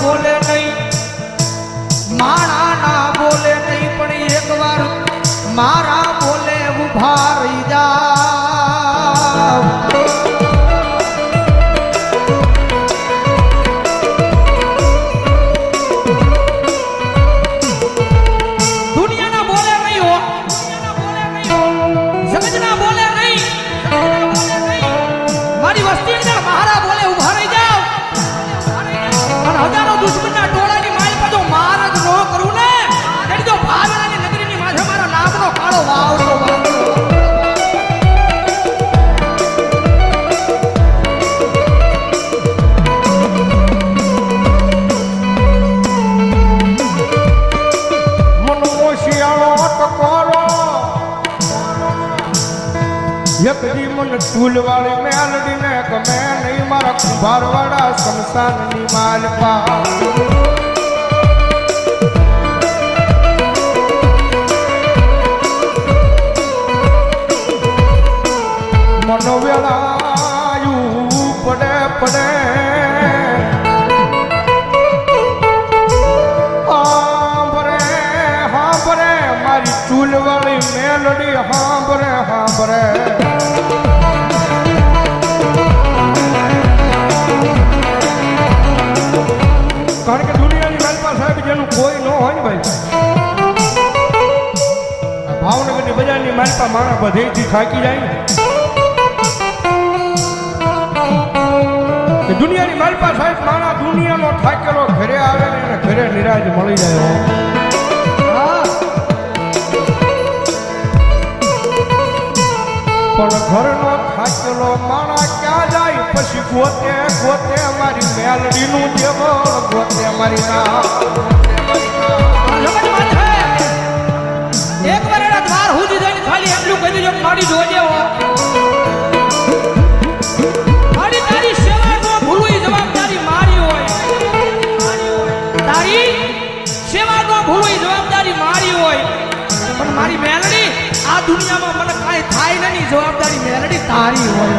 બોલે નહીં, માણા ના બોલે નહીં, પણ એકવાર મારા બોલે ઉભા રહી જાવ. દુનિયાના બોલે નહીં હો, જગતના બોલે નહીં, મારી વસ્તી અંદર મારા બોલે ઉભા રહી જાવ. અને હજારો દુશ્મનના ટોળાની માલ પર જો માર જ ન કરું ને, તેની તો ભાવેલાની નગરીની માથે મારા નામનો કાળો વાવડો વાવડો. એકદી મન ટૂલવાળી મેલડીને ગમે નહીં, મારા કુંભારવાળા શમશાનની માલપા. મનો વેળાયું પડે પડે હાંભરે મારી ટૂલવાળી મેલડી હાંભરે હાંભરે. કારણ કે દુનિયાની માલપા સાહેબ જેનું કોઈ ન હોય ને ભાઈ, ભાવનગરની બજારની માલપા માણસ બધેથી થાકી જાય ને. દુનિયાની માલપા સાહેબ માણસ દુનિયાનો થાકેલો ઘરે આવે ને એને ઘરે નિરાજ મળી જાય. પણ ઘરનો થાકેલો માણા ક્યાં જાય? પછી ગોતે ગોતે મારી મેલડીનું જેવળ ગોતે મારી ના. એક વાર એના દ્વાર સુધી જઈને ખાલી એટલું કહી દેજો, મારી જોજે હો, મારી તારી સેવા નો ભૂલવી જવાબદારી મારી હોય, તારી સેવા નો ભૂલવી જવાબદારી મારી હોય. પણ મારી મેલડી આ દુનિયામાં મને કાંઈ થાય નહીં, જવાબદારી મેલડી તારી હોય.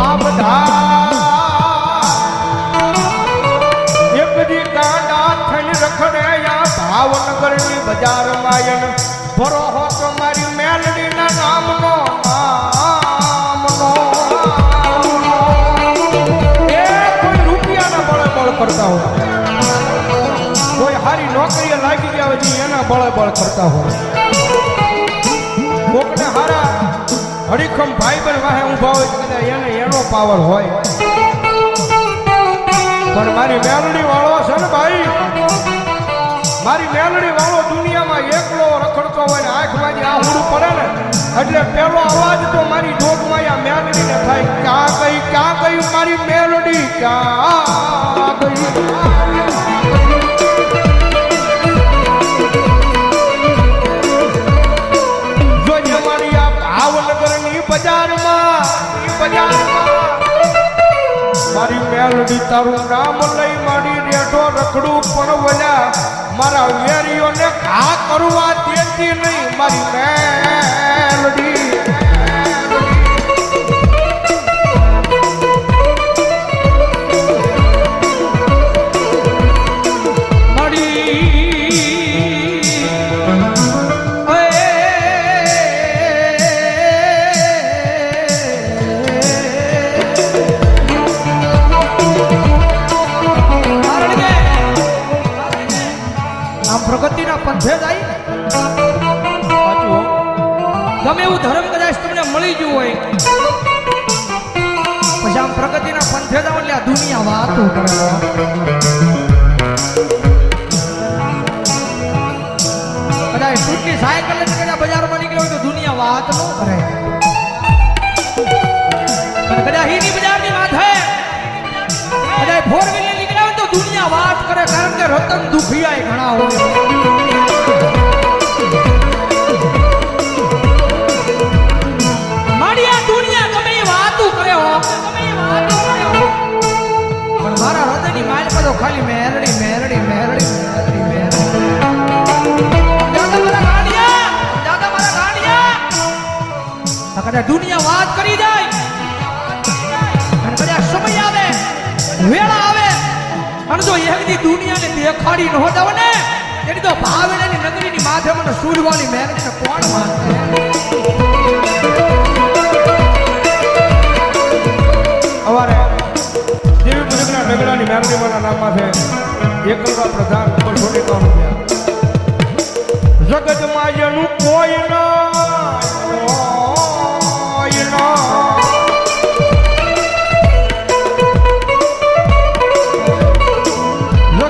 આ બધા એકદી ગાંડા થઈને રખડે ભાવનગરની બજારમાં ભરો હો તો મારી મેલડીના નામનો એ કોઈ રૂપિયાના બળે બળ કરતા હોય, કોઈ હારી નોકરીએ લાગી ગયા હોય એના બળે બળ કરતા હોય, કોકને હારા હરીખમ ભાઈ બન વાહે ઊભા હોય કદાચ એને એનો પાવર હોય. પણ મારી મેલડી વાળો છે ને ભાઈ, મારી મેલડી વાળો દુનિયામાં એકલો રખડતો હોય ને આંખમાંથી આહુડું પડે ને એટલે પેલો અવાજ તો મારી જોગમાં આ મેલડીને થાય, ક્યાં ગઈ મારી મેલડી, ક્યાં ગઈ. જોજે મારી આ ભાવનગરની બજારમાં મારી મેલડી તારું નામ લઈ મારી રેઠો રખડું પણ વળ્યા મારા વેરીઓને ઘા કરવા દેતી નહીં મારી મેલડી. પ્રગતિના પંથે જાય ગમે એવું ધર્મ કદાચ તમને મળી ગયું હોય, પછી આમ પ્રગતિના પંથે જાવ એટલે આ દુનિયા વાતો કરે. કદાચ ટૂંકી સાયકલ કદાચ બજારમાં નીકળ્યો હોય તો દુનિયા વાત ન કરે, કદાચ હીની બજારની માથે કદાચ ફોર વ્હીલર નીકળ્યા હોય તો દુનિયા વાત કરે. કારણ કે રતન દુખિયા ઘણા હોય. મારી આ દુનિયા ગમે એ વાતું કરે હો, પણ મારા હૃદયની માલ પર તો ખાલી મેરડી મેરડી મેરડી મેરડી મેરડી. દાદા મારા ગાંડિયા, કદાચ દુનિયા વાત કરી જાય જો એકદી દુનિયાને દેખાડી ન હોતા ને એની તો ભાવેણાની નગરીની માથે મને સૂરવાળી મેરડીને કોણ માનશે અમારે દેવી પૂજકના નગરાની મેરડીમાના નામમાં છે એકલવા પ્રધાન ઉપર છોટી કામ જગતમાં જેનું કોઈ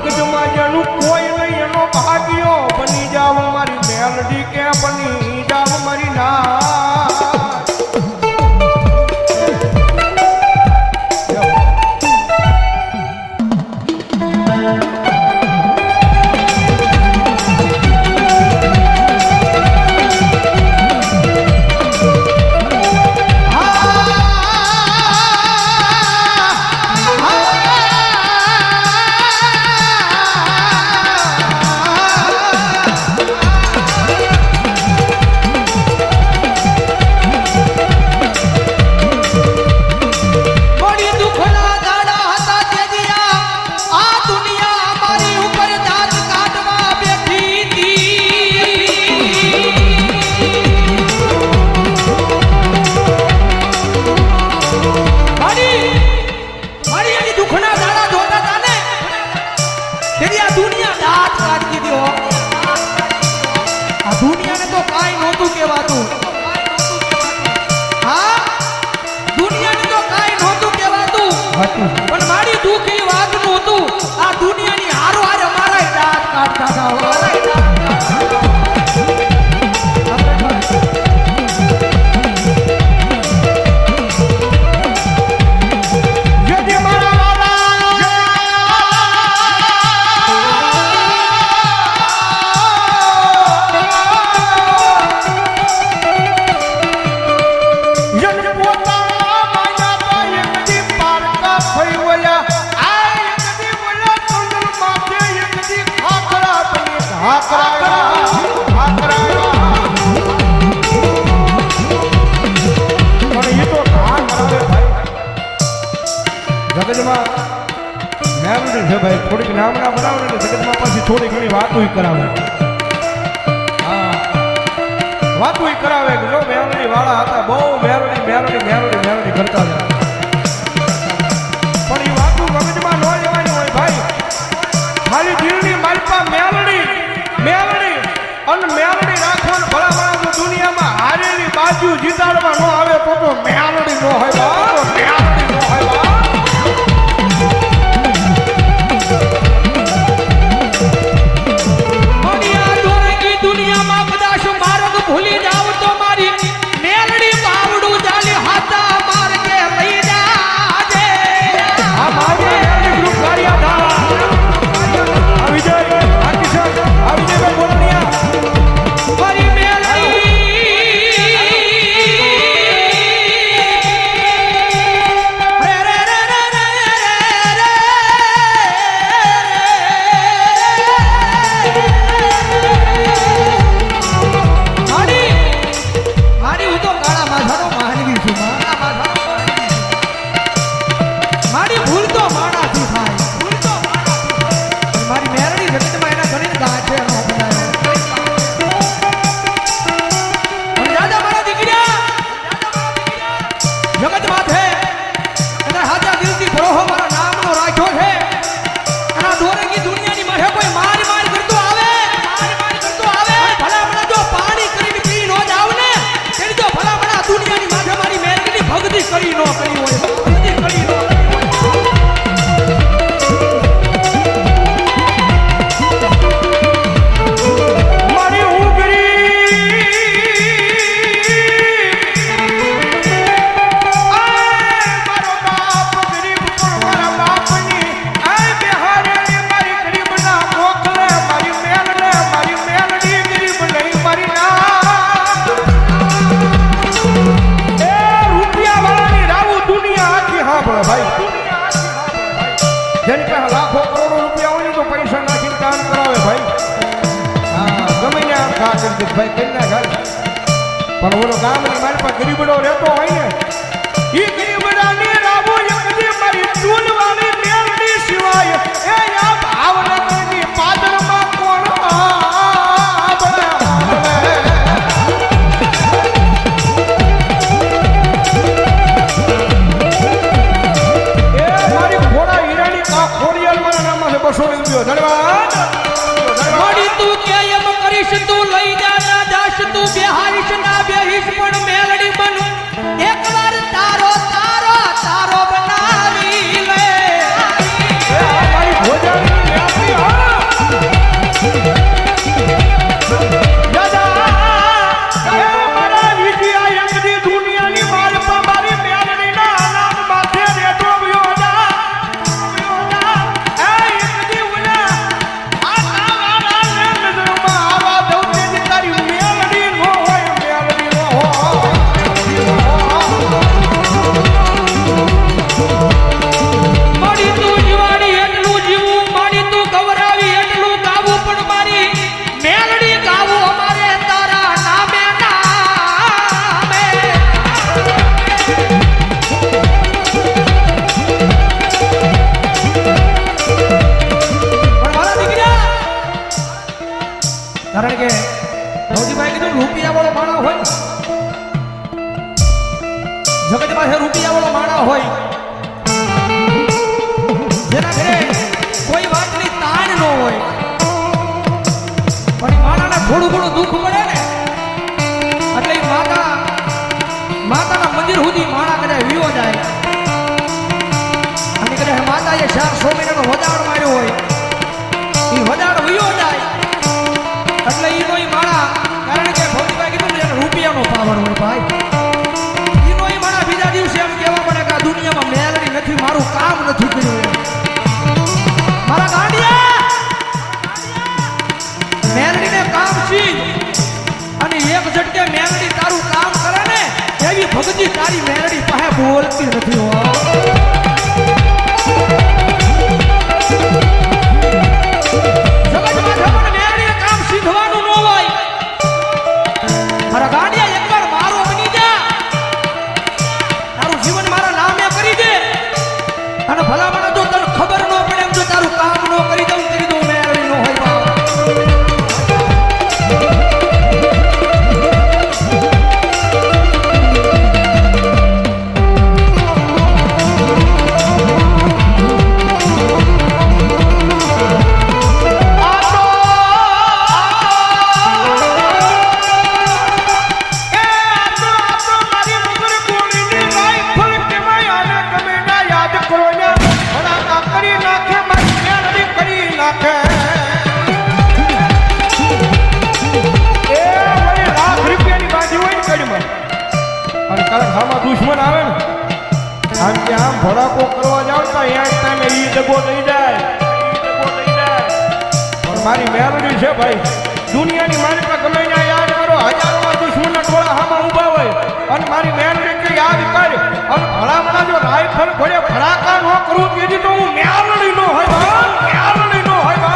જગતમાં જેનું કોઈ નહીં એનો ભાગ્યો બની જાવ મારી મેલડી કે બની જાવ મારી ના દુનિયાને તો કાઈ નહોતું કહેવાતું હા દુનિયાને તો કાઈ નહોતું કહેવાતું પણ મારી દુઃખ એ વાતનું હતું આ દુનિયાની હારો હારે મારા દાંત કાઢતા હતા જગતમાં મેરડી છે ભાઈ થોડીક નામના બનાવે ને જગતમાં પછી થોડી ઘણી વાતો કરાવે હા વાતો કરાવે કે જો મેરડી વાળા હતા બહુ મેરડી કરતા હતા પણ એ વાતો મગજમાં ન લેવાની હોય ભાઈ ખાલી દિલની માલપા મેરડી અને મેરડી રાખવાનું ભલા માણસો દુનિયામાં હારેલી બાજુ જીતાડવા ન આવે તો મેરડી ન હોય બાપ મેરડી ન હોય બાપ ભૂલી જાવ તો મારી મેલડી બાવડું જાલી હાથા માર્ગે લઈ જાજે આ મારી મેલડી ગ્રુપ કાર્યા ધારા આ વિજય આ કિશન આ વિજયભાઈ બોલનિયા મારી મેલડી રે રે રે રે મારી હું તો કાળા માથાનો માનવી છું મારી ભૂલ તો માણાથી થાય મારી મેરડી જગતમાં એના ઘણી ગાંઠે નો બનાવ્યો દાદા મારા દીકરા જગત માથે અને હાજા દિલથી ભરોહો મારા નામનો રાખ્યો છે અને આ દોરંગી દુનિયાની માથે કોઈ માર કરતો આવે ભલા મને જો પાણી કરીને પી નો જાવ ને તેની તો ભલા મને આ દુનિયાની માથે મારી મેરડીની ભક્તિ કરી નો કરી હોય મારી ઉગરી મારો બાપ ગરીબ પણ મારા બાપની આ બિહારેલી મારી ગરીબના મોકલે મારી મેલડી ગરીબ નહીં મારી ના એ રૂપિયા વાળાની રાવું દુનિયા આખી સાંભળે ભાઈ જેની પાસે લાખો કરોડો રૂપિયા હોય ને તો પૈસા નાખીને કામ કરાવે ભાઈ હા ગમે ત્યાં ખા કરી દે ભાઈ કઈ ના ખાય પણ ઓલો ગામની મારી પાસે ગરીબડો રહેતો હોય ને એ ગરીબડાની રાવું એક મારી ચૂલ વાળી મેલડી સિવાય એ હોય જેના ઘરે કોઈ વાતની તાણ ન હોય પણ માણાને થોડું ઘણું દુઃખ મળે ને એટલે ઈ માતાના મંદિર સુધી માણા કદાચ વિયો જાય અને કદાચ માતાએ 400 મહિનાનો વદાડ માર્યો હોય એ વદાડ વિયો જાય એટલે ઈનો ઈ માણા કારણ કે ભૌતિકભાઈ કીધું ને એને રૂપિયાનો પાવર હોય ભાઈ ઈનો ઈ માણા બીજા દિવસે એમ કહેવા પડે કે આ દુનિયામાં મેલડી નથી મારું કામ નથી કર્યું એમ મારા ગાંડિયા મેલડીને કામ શીખ અને એક ઝટકે મેલડી તારું કામ કરે ને એવી ભગતી તારી મેલડી પાસે બોલતી નથી હો જગતમાં જગત મેલડીએ કામ શીખવાનું ન હોય મારા ગાંડિયા એકવાર મારો બની જા તારું જીવન મારા નામે કરી દે અને ભલામણ જો તને ખબર ન પડે એમ જો તારું કામ ન કરી દઉં મેલડી ન હોય બાપ દુશ્મન આવે ને આમ કે આમ ભડાકો કરવા જાવ તો અહીંયા ટાઈમે ઈ ડગો થઈ જાય પણ મારી મેલડી છે ભાઈ દુનિયાની મારી પર ગમે ત્યાં યાદ કરો હજારોમાં દુશ્મનના ટોળા હામાં ઊભા હોય અને મારી મેલડી કે યાદ કર અને ભલામણા જો રાઈફલ ઘોડે ભડાકા ન કરું તેથી તો હું મેલડી નો હોય મેલડી નો હોય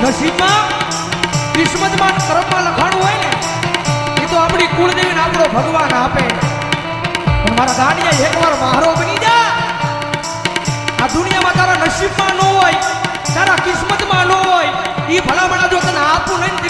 નસીબમાં કિસ્મતમાં કર્મમાં લખાણું હોય ને એ તો આપણી કુળદેવીને આપણો ભગવાન આપે પણ મારા ગાંડિયા એકવાર મારો બની જા આ દુનિયામાં તારા નસીબમાં ન હોય તારા કિસ્મતમાં ન હોય એ ભલામણા જો તને આપું નહીં